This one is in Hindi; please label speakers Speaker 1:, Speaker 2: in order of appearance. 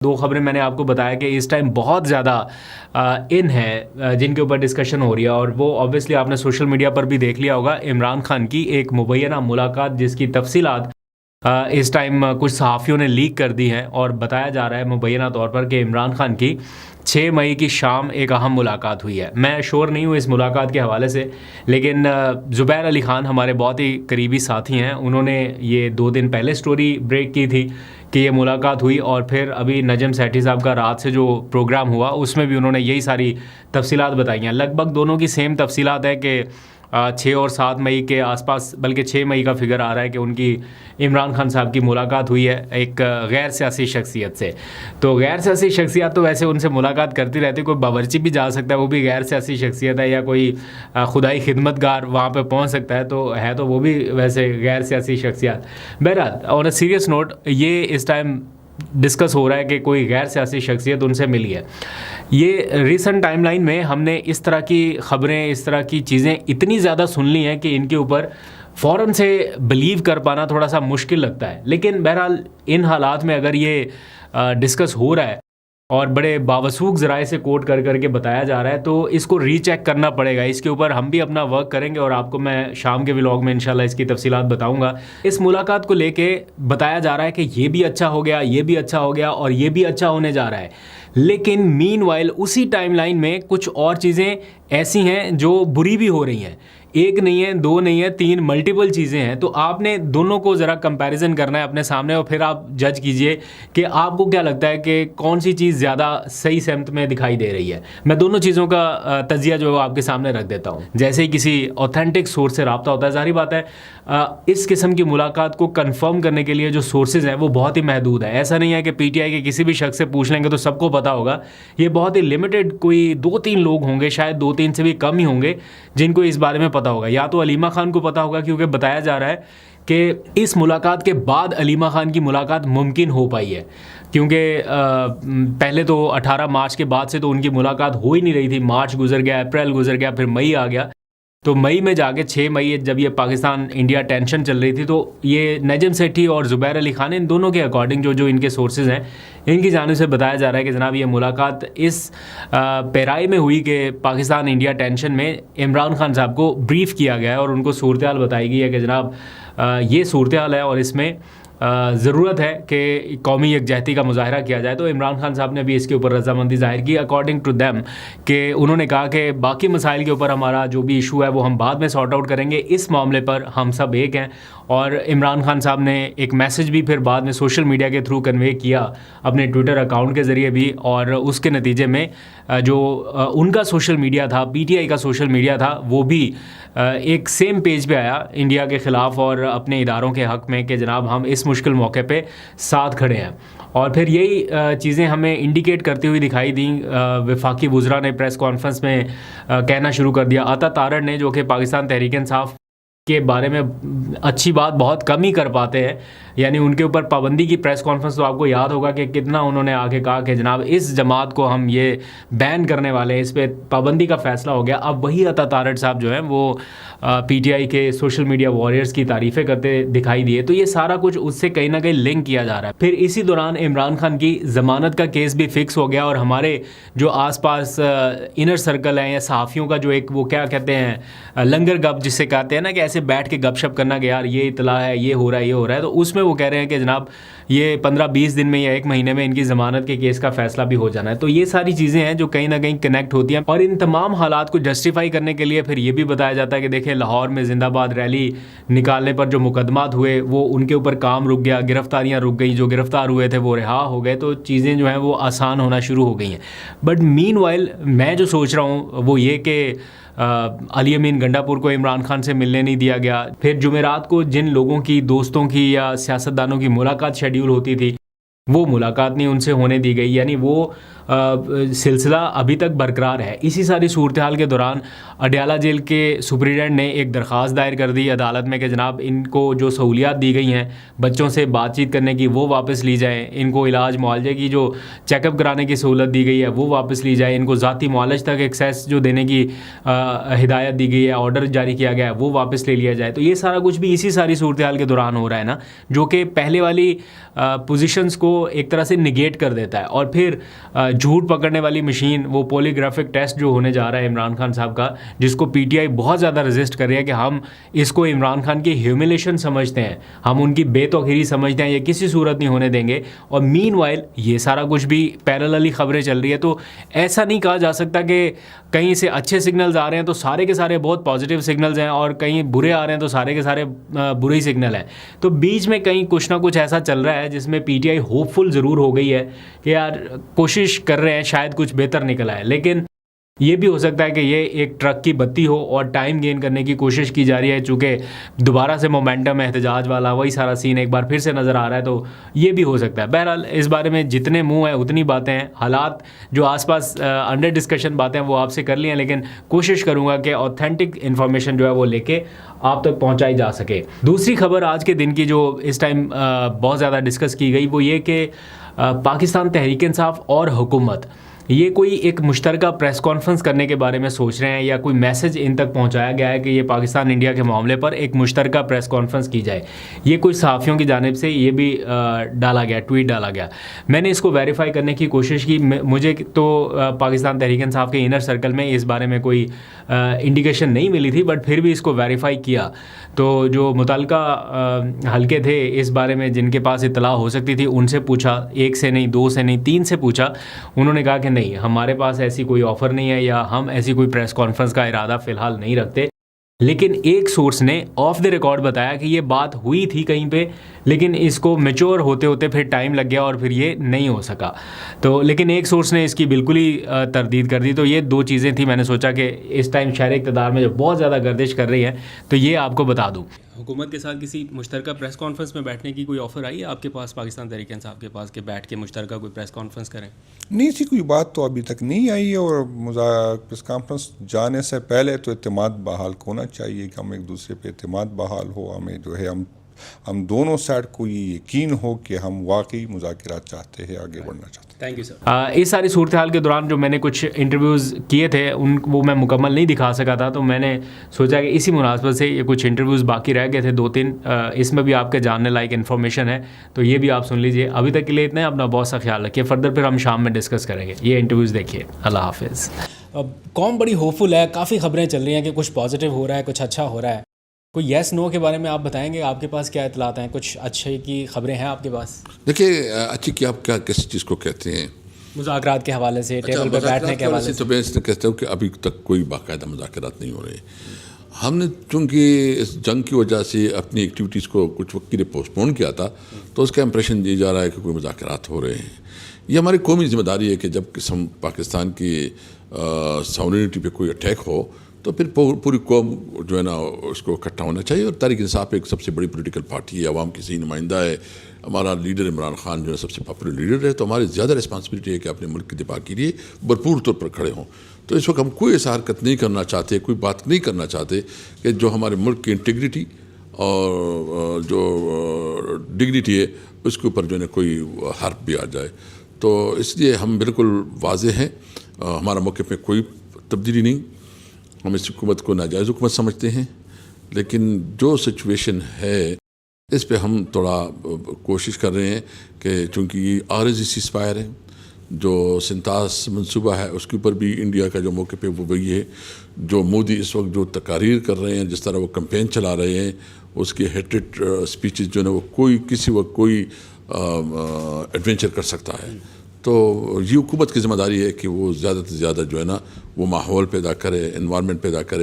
Speaker 1: दो खबरें मैंने आपको बताया कि इस टाइम बहुत ज़्यादा इन है जिनके ऊपर डिस्कशन हो रही है, और वो ऑब्वियसली आपने सोशल मीडिया पर भी देख लिया होगा। इमरान खान की एक मुबैना मुलाकात जिसकी तफसीलात इस टाइम कुछ सहाफ़ियों ने लीक कर दी हैं, और बताया जा रहा है मुबैना तौर पर कि इमरान खान की 6 मई की शाम एक अहम मुलाकात हुई है। मैं श्योर नहीं हूँ इस मुलाकात के हवाले से, लेकिन ज़ुबैर अली ख़ान हमारे बहुत ही करीबी साथी हैं, उन्होंने ये 2 दिन पहले स्टोरी ब्रेक की थी कि ये मुलाकात हुई, और फिर अभी नजम सेठी साहब का रात से जो प्रोग्राम हुआ उसमें भी उन्होंने यही सारी तफसीलात बताई हैं। लगभग दोनों की सेम तफसीलात है कि 6 और 7 मई के आसपास, बल्कि 6 मई का फिगर आ रहा है कि उनकी इमरान खान साहब की मुलाकात हुई है एक गैर सियासी शख्सियत से। तो गैर सियासी शख्सियत तो वैसे उनसे मुलाकात करती रहती है, कोई बावर्ची भी जा सकता है, वो भी गैर सियासी शख्सियत है, या कोई खुदाई खिदमतगार वहाँ पे पहुँच सकता है, तो वो भी वैसे गैर सियासी शख्सियत। बहरहाल ऑन अ सीरियस नोट, ये इस टाइम डिस्कस हो रहा है कि कोई गैर सियासी शख्सियत उनसे मिली है। ये रिसेंट टाइमलाइन में हमने इस तरह की ख़बरें, इस तरह की चीज़ें इतनी ज़्यादा सुन ली हैं कि इनके ऊपर फ़ौरन से बिलीव कर पाना थोड़ा सा मुश्किल लगता है। लेकिन बहरहाल इन हालात में अगर ये डिस्कस हो रहा है और बड़े बावसूख ज़राए से कोट कर करके बताया जा रहा है, तो इसको रीचेक करना पड़ेगा। इसके ऊपर हम भी अपना वर्क करेंगे और आपको मैं शाम के व्लॉग में इंशाल्लाह इसकी तफसीलात बताऊंगा। इस मुलाकात को लेके बताया जा रहा है कि ये भी अच्छा हो गया, ये भी अच्छा हो गया, और ये भी अच्छा होने जा रहा है। लेकिन मीनवाइल उसी टाइमलाइन में कुछ और चीज़ें ऐसी हैं जो बुरी भी हो रही हैं। एक नहीं है, दो नहीं है, 3 मल्टीपल चीज़ें हैं। तो आपने दोनों को ज़रा कंपैरिजन करना है अपने सामने, और फिर आप जज कीजिए कि आपको क्या लगता है कि कौन सी चीज़ ज़्यादा सही सेमत में दिखाई दे रही है। मैं दोनों चीज़ों का तजिया जो है आपके सामने रख देता हूँ। जैसे ही किसी ऑथेंटिक सोर्स से रब्ता होता है, ज़ाहिर बात है इस किस्म की मुलाकात को कन्फर्म करने के लिए जो सोर्सेज हैं वो बहुत ही महदूद है। ऐसा नहीं है कि PTI के किसी भी शख्स से पूछ लेंगे तो सबको पता होगा। ये बहुत ही लिमिटेड, कोई 2-3 लोग होंगे, शायद 2-3 से भी कम ही होंगे जिनको इस बारे में पता होगा। या तो अलीमा खान को पता होगा, क्योंकि बताया जा रहा है कि इस मुलाकात के बाद अलीमा खान की मुलाकात मुमकिन हो पाई है, क्योंकि पहले तो 18 मार्च के बाद से तो उनकी मुलाकात हो ही नहीं रही थी। मार्च गुजर गया, अप्रैल गुजर गया, फिर मई आ गया। तो मई में जाके 6 मई जब ये पाकिस्तान इंडिया टेंशन चल रही थी, तो ये नजम सेठी और ज़ुबैर अली ख़ान, इन दोनों के अकॉर्डिंग जो इनके सोर्सेज हैं, इनकी जानिब से बताया जा रहा है कि जनाब ये मुलाकात इस पैराई में हुई कि पाकिस्तान इंडिया टेंशन में इमरान खान साहब को ब्रीफ़ किया गया है और उनको सूरत हाल बताई गई है कि जनाब ये सूरत हाल है और इसमें ज़रूरत है कि कौमी यकजहती का मुजाहरा किया जाए। तो इमरान खान साहब ने भी इसके ऊपर रजामंदी ज़ाहिर की अकॉर्डिंग टू देम, कि उन्होंने कहा कि बाकी मसाइल के ऊपर हमारा जो भी इशू है वो हम बाद में सॉर्ट आउट करेंगे, इस मामले पर हम सब एक हैं। और इमरान खान साहब ने एक मैसेज भी फिर बाद में सोशल मीडिया के थ्रू कन्वे किया अपने ट्विटर अकाउंट के ज़रिए भी, और उसके नतीजे में जो उनका सोशल मीडिया था, PTI का सोशल मीडिया था, वो भी एक सेम पेज पे आया इंडिया के ख़िलाफ़ और अपने इदारों के हक़ में कि जनाब हम इस मुश्किल मौके पे साथ खड़े हैं। और फिर यही चीज़ें हमें इंडिकेट करती हुई दिखाई दी। वफाकी वज़रा ने प्रेस कॉन्फ्रेंस में कहना शुरू कर दिया। अता तारड़ ने, जो कि पाकिस्तान तहरीक इंसाफ के बारे में अच्छी बात बहुत कम ही कर पाते हैं, यानी उनके ऊपर पाबंदी की प्रेस कॉन्फ्रेंस तो आपको याद होगा कि कितना उन्होंने आगे कहा कि जनाब इस जमात को हम ये बैन करने वाले हैं, इस पर पाबंदी का फ़ैसला हो गया। अब वही अता तारड़ साहब जो हैं वो PTI के सोशल मीडिया वॉरियर्स की तारीफ़ें करते दिखाई दिए। तो ये सारा कुछ उससे कहीं ना कहीं लिंक किया जा रहा है। फिर इसी दौरान इमरान खान की ज़मानत का केस भी फ़िक्स हो गया, और हमारे जो आसपास इनर सर्कल हैं या सहाफ़ियों का जो एक वो क्या कहते हैं लंगर गप जिसे कहते हैं ना, कि ऐसे बैठ के गपशप करना कि यार ये इतला है, ये हो रहा है, ये हो रहा है, तो उसमें वो कह रहे हैं कि जनाब ये 15-20 दिन में या 1 महीने में इनकी ज़मानत के केस का फ़ैसला भी हो जाना है। तो ये सारी चीज़ें हैं जो कहीं ना कहीं कनेक्ट होती हैं, और इन तमाम हालात को जस्टिफाई करने के लिए फिर ये भी बताया जाता है कि देखिए लाहौर में जिंदाबाद रैली निकालने पर जो मुकदमात हुए वो उनके ऊपर काम रुक गया, गिरफ्तारियाँ रुक गई, जो गिरफ्तार हुए थे वो रिहा हो गए, तो चीज़ें जो हैं वो आसान होना शुरू हो गई हैं। बट मीनवाइल मैं जो सोच रहा हूँ वो ये कि अली अमीन गंडापुर को इमरान खान से मिलने नहीं दिया गया। फिर जुमेरात को जिन लोगों की, दोस्तों की या सियासतदानों की मुलाकात शेड्यूल होती थी, वो मुलाकात नहीं उनसे होने दी गई, यानी वो सिलसिला अभी तक बरकरार है। इसी सारी सूरत हाल के दौरान अडयाला जेल के सुपरिटेंडेंट ने एक दरख्वास्त दायर कर दी अदालत में कि जनाब इनको जो सहूलियात दी गई हैं बच्चों से बातचीत करने की वो वापस ली जाए, इनको इलाज मुआवजे की जो चेकअप कराने की सहूलत दी गई है वो वापस ली जाए, इनको ज़ाती मुआलज तक एक्सेस जो देने की हिदायत दी गई है, ऑर्डर जारी किया गया है वो वापस ले लिया जाए। तो ये सारा कुछ भी इसी सारी सूरत हाल के दौरान हो रहा है ना, जो कि पहले वाली पोजीशंस को एक तरह से निगेट कर देता है। और फिर झूठ पकड़ने वाली मशीन, वो पॉलीग्राफिक टेस्ट जो होने जा रहा है इमरान खान साहब का, जिसको पीटीआई बहुत ज़्यादा रेजिस्ट कर रही है कि हम इसको इमरान खान की ह्यूमिलेशन समझते हैं, हम उनकी बेतौकीरी समझते हैं, ये किसी सूरत नहीं होने देंगे। और मीनवाइल ये सारा कुछ भी पैरेलली खबरें चल रही है। तो ऐसा नहीं कहा जा सकता कि कहीं से अच्छे सिग्नल्स आ रहे हैं तो सारे के सारे बहुत पॉजिटिव सिग्नल्स हैं और कहीं बुरे आ रहे हैं तो सारे के सारे बुरे ही सिग्नल हैं। तो बीच में कहीं कुछ ना कुछ ऐसा चल रहा है जिसमें पीटीआई होपफुल ज़रूर हो गई है कि यार कोशिश कर रहे हैं शायद कुछ बेहतर निकल आए, लेकिन ये भी हो सकता है कि ये एक ट्रक की बत्ती हो और टाइम गेन करने की कोशिश की जा रही है, चूँकि दोबारा से मोमेंटम एहतजाज वाला वही सारा सीन एक बार फिर से नज़र आ रहा है, तो ये भी हो सकता है। बहरहाल इस बारे में जितने मुंह हैं उतनी बातें हैं, हालात जो आसपास अंडर डिस्कशन बातें हैं वो आपसे कर ली हैं, लेकिन कोशिश करूँगा कि ऑथेंटिक इन्फॉर्मेशन जो है वो लेके आप तक पहुँचाई जा सके। दूसरी खबर आज के दिन की जो इस टाइम बहुत ज़्यादा डिस्कस की गई वो ये कि पाकिस्तान तहरीक इंसाफ और हुकूमत ये कोई एक मुश्तरका प्रेस कॉन्फ्रेंस करने के बारे में सोच रहे हैं या कोई मैसेज इन तक पहुंचाया गया है कि ये पाकिस्तान इंडिया के मामले पर एक मुश्तरका प्रेस कॉन्फ्रेंस की जाए। ये कोई सहाफ़ियों की जानिब से ये भी डाला गया, ट्वीट डाला गया। मैंने इसको वेरीफाई करने की कोशिश की, मुझे तो पाकिस्तान तहरीक इंसाफ के इनर सर्कल में इस बारे में कोई इंडिकेशन नहीं मिली थी, बट फिर भी इसको वेरीफाई किया तो जो मुतल्लिका हल्के थे इस बारे में जिनके पास इत्तला हो सकती थी उनसे पूछा, एक से नहीं, दो से नहीं, तीन से पूछा। उन्होंने कहा कि नहीं, हमारे पास ऐसी कोई ऑफ़र नहीं है या हम ऐसी कोई प्रेस कॉन्फ्रेंस का इरादा फ़िलहाल नहीं रखते। लेकिन एक सोर्स ने ऑफ द रिकॉर्ड बताया कि ये बात हुई थी कहीं पे, लेकिन इसको मैच्योर होते होते फिर टाइम लग गया और फिर ये नहीं हो सका। तो लेकिन एक सोर्स ने इसकी बिल्कुल ही तरदीद कर दी। तो ये दो चीज़ें थी, मैंने सोचा कि इस टाइम शहर इक़्तिदार में जो बहुत ज़्यादा गर्दिश कर रही है तो ये आपको बता दूँ। हुकूमत के साथ किसी मुश्तरका प्रेस कॉन्फ्रेंस में बैठने की कोई ऑफ़र आई है आपके पास, पाकिस्तान तहरीक इंसाफ के पास, कि बैठ के मुश्तरका कोई प्रेस कॉन्फ्रेंस करें?
Speaker 2: नहीं, ऐसी कोई बात तो अभी तक नहीं आई है। और प्रेस कॉन्फ्रेंस जाने से पहले तो एतमाद बहाल होना चाहिए कि हम एक दूसरे पे एतमाद बहाल हो, हमें जो है हम दोनों साइड को ये यकीन हो कि हम वाकई मुज़ाकरात चाहते हैं, आगे बढ़ना चाहते हैं।
Speaker 1: Thank you sir. इस सारी सूरत हाल के दौरान जो मैंने कुछ इंटरव्यूज़ किए थे वो मैं मुकम्मल नहीं दिखा सका था, तो मैंने सोचा कि इसी मुनासबत से ये कुछ इंटरव्यूज़ बाकी रह गए थे 2-3, इसमें भी आपके जानने लायक इन्फॉर्मेशन है, तो ये भी आप सुन लीजिए। अभी तक के लिए इतना, अपना बहुत सा ख्याल रखिए। फर्दर फिर हम शाम में डिस्कस करेंगे। ये इंटरव्यूज़ देखिए। अल्लाह हाफिज़।
Speaker 3: अब कौम बड़ी होपफुल है, काफ़ी खबरें चल रही हैं कि कुछ पॉजिटिव हो रहा है, कुछ अच्छा हो रहा है। कोई येस नो के बारे में आप बताएंगे, आपके पास क्या इतलात हैं, कुछ अच्छे की खबरें हैं आपके पास?
Speaker 4: देखिए, अच्छी की आप क्या किस चीज़ को कहते हैं?
Speaker 3: मुज़ाकरात के हवाले से, टेबल पर बैठने के हवाले से।
Speaker 4: तो मैं इसलिए कहता हूँ कि अभी तक कोई बाकायदा मुज़ाकरात नहीं हो रहे। हमने चूँकि इस जंग की वजह से अपनी एक्टिविटीज़ को कुछ वक्त के लिए पोस्टपोन किया था, तो उसका इंप्रेशन दिया जा रहा है कि कोई मुज़ाकरात हो रहे हैं। ये हमारी कौमी जिम्मेदारी है कि जब हम पाकिस्तान की सॉवरेनिटी पे कोई अटैक हो तो फिर पूरी कौम जो है ना उसको इकट्ठा होना चाहिए। और तहरीक इंसाफ एक सबसे बड़ी पॉलिटिकल पार्टी है, अवाम की सही नुमाइंदा है। हमारा लीडर इमरान खान जो है सबसे पॉपुलर लीडर है, तो हमारी ज़्यादा रिस्पॉन्सिबिलिटी है कि अपने मुल्क के दिफा के लिए भरपूर तौर पर खड़े हों। तो इस वक्त हम कोई ऐसा हरकत नहीं करना चाहते, कोई बात नहीं करना चाहते कि जो हमारे मुल्क की इंटीग्रिटी और जो डिग्निटी है उसके ऊपर जो है कोई हर्फ भी आ जाए। तो इसलिए हम बिल्कुल वाज़ेह हैं, हमारा मौक़िफ़ में कोई तब्दीली नहीं। हम इस हुकूमत को नाजायज़ हुकूमत समझते हैं, लेकिन जो सिचुएशन है इस पे हम थोड़ा कोशिश कर रहे हैं कि चूँकि आरज़ी सीज़फायर है, जो सिंतास मंसूबा है उसके ऊपर भी इंडिया का जो मौक़िफ़ है वो वही है। जो मोदी इस वक्त जो तकारीर कर रहे हैं, जिस तरह वो कैंपेन चला रहे हैं, उसके हेटेड स्पीचेस जो है वो कोई किसी वक्त कोई एडवेंचर कर सकता है। तो ये हुकूमत की ज़िम्मेदारी है कि वो ज़्यादा से ज़्यादा जो है ना वो माहौल पैदा करे, एनवायरनमेंट पैदा करे।